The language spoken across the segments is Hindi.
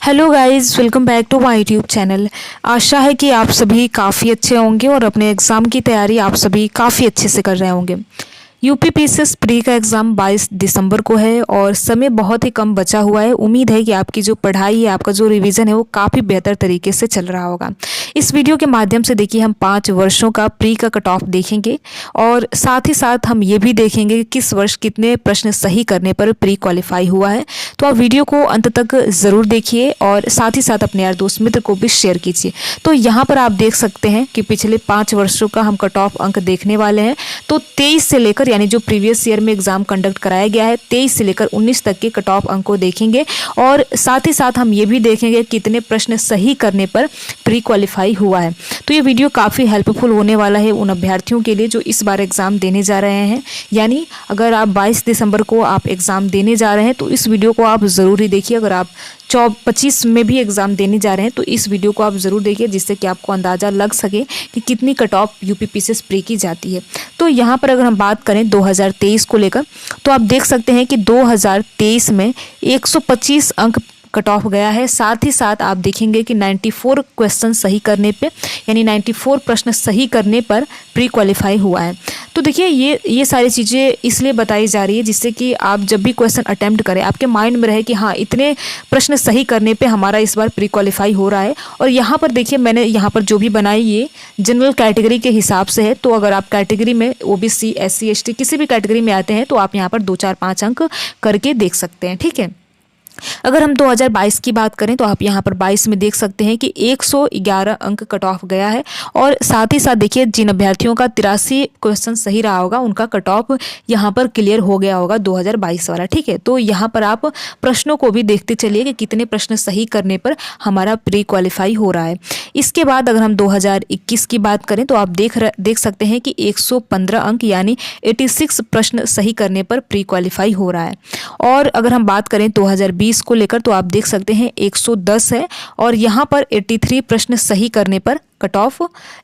Hello guys, welcome back to my YouTube channel. आशा है कि आप सभी काफ़ी अच्छे होंगे और अपने एग्ज़ाम की तैयारी आप सभी काफ़ी अच्छे से कर रहे होंगे। यूपीपीसीएस प्री का एग्ज़ाम 22 दिसंबर को है और समय बहुत ही कम बचा हुआ है। उम्मीद है कि आपकी जो पढ़ाई है, आपका जो रिवीजन है वो काफ़ी बेहतर तरीके से चल रहा होगा। इस वीडियो के माध्यम से देखिए हम 5 वर्षों का प्री का कट ऑफ देखेंगे और साथ ही साथ हम ये भी देखेंगे कि किस वर्ष कितने प्रश्न सही करने पर प्री क्वालिफाई हुआ है। तो आप वीडियो को अंत तक ज़रूर देखिए और साथ ही साथ अपने यार दोस्त मित्र को भी शेयर कीजिए। तो यहाँ पर आप देख सकते हैं कि पिछले 5 वर्षों का हम कट ऑफ अंक देखने वाले हैं। तो 23 से लेकर यानी जो प्रीवियस ईयर में एग्जाम कंडक्ट कराया गया है 23 से लेकर 19 तक के कट ऑफ अंक को देखेंगे और साथ ही साथ हम ये भी देखेंगे कितने प्रश्न सही करने पर प्री क्वालिफाई हुआ है। तो ये वीडियो काफ़ी हेल्पफुल होने वाला है उन अभ्यर्थियों के लिए जो इस बार एग्ज़ाम देने जा रहे हैं। यानी अगर आप 22 दिसंबर को आप एग्ज़ाम देने जा रहे हैं तो इस वीडियो को आप ज़रूर ही देखिए। अगर आप 25 में भी एग्ज़ाम देने जा रहे हैं तो इस वीडियो को आप ज़रूर देखिए, जिससे कि आपको अंदाज़ा लग सके कि कितनी कट ऑफ यूपीपीसीएस प्री की जाती है। तो यहाँ पर अगर हम बात करें 2023 को लेकर तो आप देख सकते हैं कि 2023 में 125 अंक कट ऑफ गया है। साथ ही साथ आप देखेंगे कि 94 क्वेश्चन सही करने पे यानी 94 प्रश्न सही करने पर प्री क्वालिफाई हुआ है। तो देखिए ये सारी चीज़ें इसलिए बताई जा रही है जिससे कि आप जब भी क्वेश्चन अटेम्प्ट करें आपके माइंड में रहे कि हाँ इतने प्रश्न सही करने पे हमारा इस बार प्री क्वालिफाई हो रहा है। और यहाँ पर देखिए मैंने यहाँ पर जो भी बनाई ये जनरल कैटेगरी के हिसाब से है। तो अगर आप कैटेगरी में ओबीसी SC ST किसी भी कैटेगरी में आते हैं तो आप यहाँ पर 2 4 5 अंक करके देख सकते हैं। ठीक है। अगर हम 2022 की बात करें तो आप यहाँ पर 22 में देख सकते हैं कि 111 अंक कट ऑफ गया है और साथ ही साथ देखिए जिन अभ्यर्थियों का 83 क्वेश्चन सही रहा होगा उनका कट ऑफ यहाँ पर क्लियर हो गया होगा 2022 वाला। ठीक है। तो यहाँ पर आप प्रश्नों को भी देखते चलिए कि कितने प्रश्न सही करने पर हमारा प्री क्वालिफाई हो रहा है। इसके बाद अगर हम 2021 की बात करें तो आप देख सकते हैं कि 115 अंक यानी 86 प्रश्न सही करने पर प्री क्वालिफाई हो रहा है। और अगर हम बात करें 2020 को लेकर तो आप देख सकते हैं 110 है और यहाँ पर 83 प्रश्न सही करने पर कट ऑफ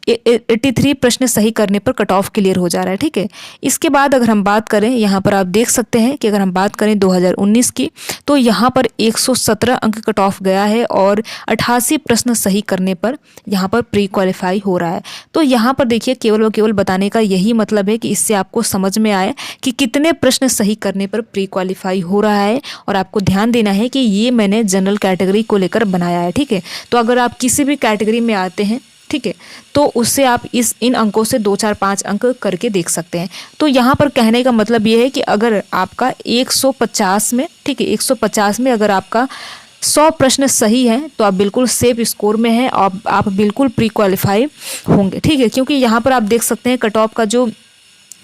83 प्रश्न सही करने पर कट ऑफ क्लियर हो जा रहा है। ठीक है। इसके बाद अगर हम बात करें यहाँ पर आप देख सकते हैं कि अगर हम बात करें 2019 की तो यहाँ पर 117 अंक कट ऑफ गया है और 88 प्रश्न सही करने पर यहाँ पर प्री क्वालिफाई हो रहा है। तो यहाँ पर देखिए केवल व केवल बताने का यही मतलब है कि इससे आपको समझ में आए कि कितने प्रश्न सही करने पर प्री क्वालिफाई हो रहा है। और आपको ध्यान देना है कि ये मैंने जनरल कैटेगरी को लेकर बनाया है। ठीक है। तो अगर आप किसी भी कैटेगरी में आते हैं, ठीक है, तो उससे आप इन अंकों से 2 4 5 अंक करके देख सकते हैं। तो यहाँ पर कहने का मतलब ये है कि अगर आपका 150 में, ठीक है, 150 में अगर आपका 100 प्रश्न सही हैं तो आप बिल्कुल सेफ स्कोर में हैं और आप बिल्कुल प्री क्वालिफाई होंगे। ठीक है। क्योंकि यहाँ पर आप देख सकते हैं कट ऑफ का जो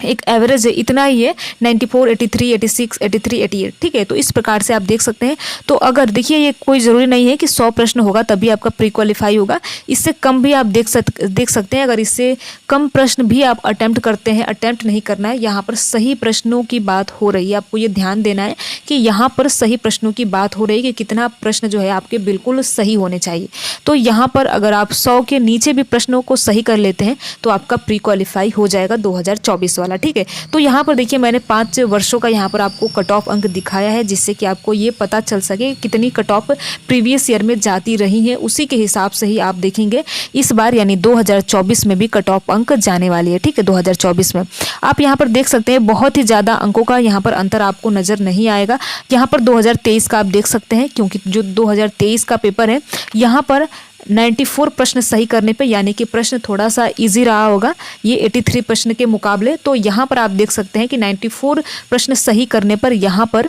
एक एवरेज है इतना ही है 94, 83, 86, 83, 88। ठीक है। तो इस प्रकार से आप देख सकते हैं। तो अगर देखिए ये कोई ज़रूरी नहीं है कि 100 प्रश्न होगा तभी आपका प्री क्वालिफाई होगा। इससे कम भी आप देख सकते हैं। अगर इससे कम प्रश्न भी आप अटेम्प्ट करते हैं, अटेम्प्ट नहीं करना है। यहाँ पर सही प्रश्नों की बात हो रही है। आपको ये ध्यान देना है कि यहाँ पर सही प्रश्नों की बात हो रही है कि कितना प्रश्न जो है आपके बिल्कुल सही होने चाहिए। तो यहाँ पर अगर आप 100 के नीचे भी प्रश्नों को सही कर लेते हैं तो आपका प्री क्वालिफाई हो जाएगा 2024 वाला। ठीक है। तो यहाँ पर देखिए मैंने 5 वर्षों का यहाँ पर आपको कट ऑफ अंक दिखाया है जिससे कि आपको ये पता चल सके कितनी कट ऑफ प्रीवियस ईयर में जाती रही है। उसी के हिसाब से ही आप देखेंगे इस बार यानी 2024 में भी कट ऑफ अंक जाने वाली है। ठीक है। 2024 में आप यहाँ पर देख सकते हैं बहुत ही ज़्यादा अंकों का यहाँ पर अंतर आपको नज़र नहीं आएगा। यहाँ पर 2023 का आप देख सकते हैं क्योंकि जो 2023 का पेपर है यहाँ पर 94 प्रश्न सही करने पे यानी कि प्रश्न थोड़ा सा इजी रहा होगा ये 83 प्रश्न के मुकाबले। तो यहाँ पर आप देख सकते हैं कि 94 प्रश्न सही करने पर यहाँ पर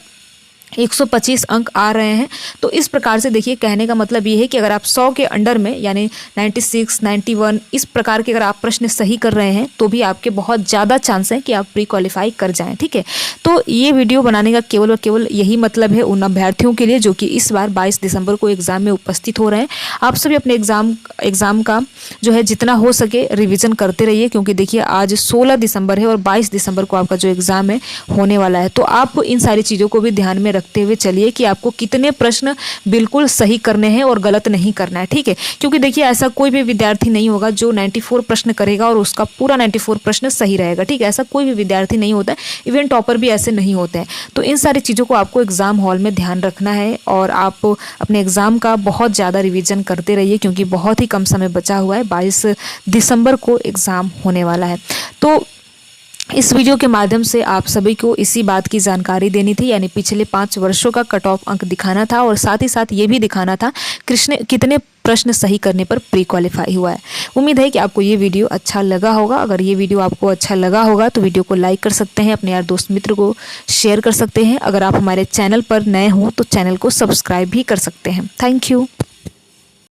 125 अंक आ रहे हैं। तो इस प्रकार से देखिए कहने का मतलब ये है कि अगर आप 100 के अंडर में यानी 96, 91 इस प्रकार के अगर आप प्रश्न सही कर रहे हैं तो भी आपके बहुत ज़्यादा चांस हैं कि आप प्री क्वालिफाई कर जाएं। ठीक है। तो ये वीडियो बनाने का केवल और केवल यही मतलब है उन अभ्यर्थियों के लिए जो कि इस बार 22 दिसंबर को एग्ज़ाम में उपस्थित हो रहे हैं। आप सभी अपने एग्ज़ाम का जो है जितना हो सके रिविज़न करते रहिए क्योंकि देखिए आज 16 दिसंबर है और 22 दिसंबर को आपका जो एग्ज़ाम है होने वाला है। तो आप इन सारी चीज़ों को भी ध्यान में रखते हुए चलिए कि आपको कितने प्रश्न बिल्कुल सही करने हैं और गलत नहीं करना है, ठीक है। क्योंकि देखिए ऐसा कोई भी विद्यार्थी नहीं होगा जो 94 प्रश्न करेगा और उसका पूरा 94 प्रश्न सही रहेगा, ठीक है। ऐसा कोई भी विद्यार्थी नहीं होता है, इवन टॉपर भी ऐसे नहीं होते हैं। तो इन सारी चीज़ों को आपको एग्ज़ाम हॉल में ध्यान रखना है और आप अपने एग्ज़ाम का बहुत ज़्यादा रिवीजन करते रहिए, क्योंकि बहुत ही कम समय बचा हुआ है। 22 दिसंबर को एग्ज़ाम होने वाला है। तो इस वीडियो के माध्यम से आप सभी को इसी बात की जानकारी देनी थी, यानी पिछले 5 वर्षों का कट ऑफ अंक दिखाना था और साथ ही साथ ये भी दिखाना था कृष्ण कितने प्रश्न सही करने पर प्री क्वालिफाई हुआ है। उम्मीद है कि आपको ये वीडियो अच्छा लगा होगा। अगर ये वीडियो आपको अच्छा लगा होगा तो वीडियो को लाइक कर सकते हैं, अपने यार दोस्त मित्र को शेयर कर सकते हैं। अगर आप हमारे चैनल पर नए हों तो चैनल को सब्सक्राइब भी कर सकते हैं। Thank you.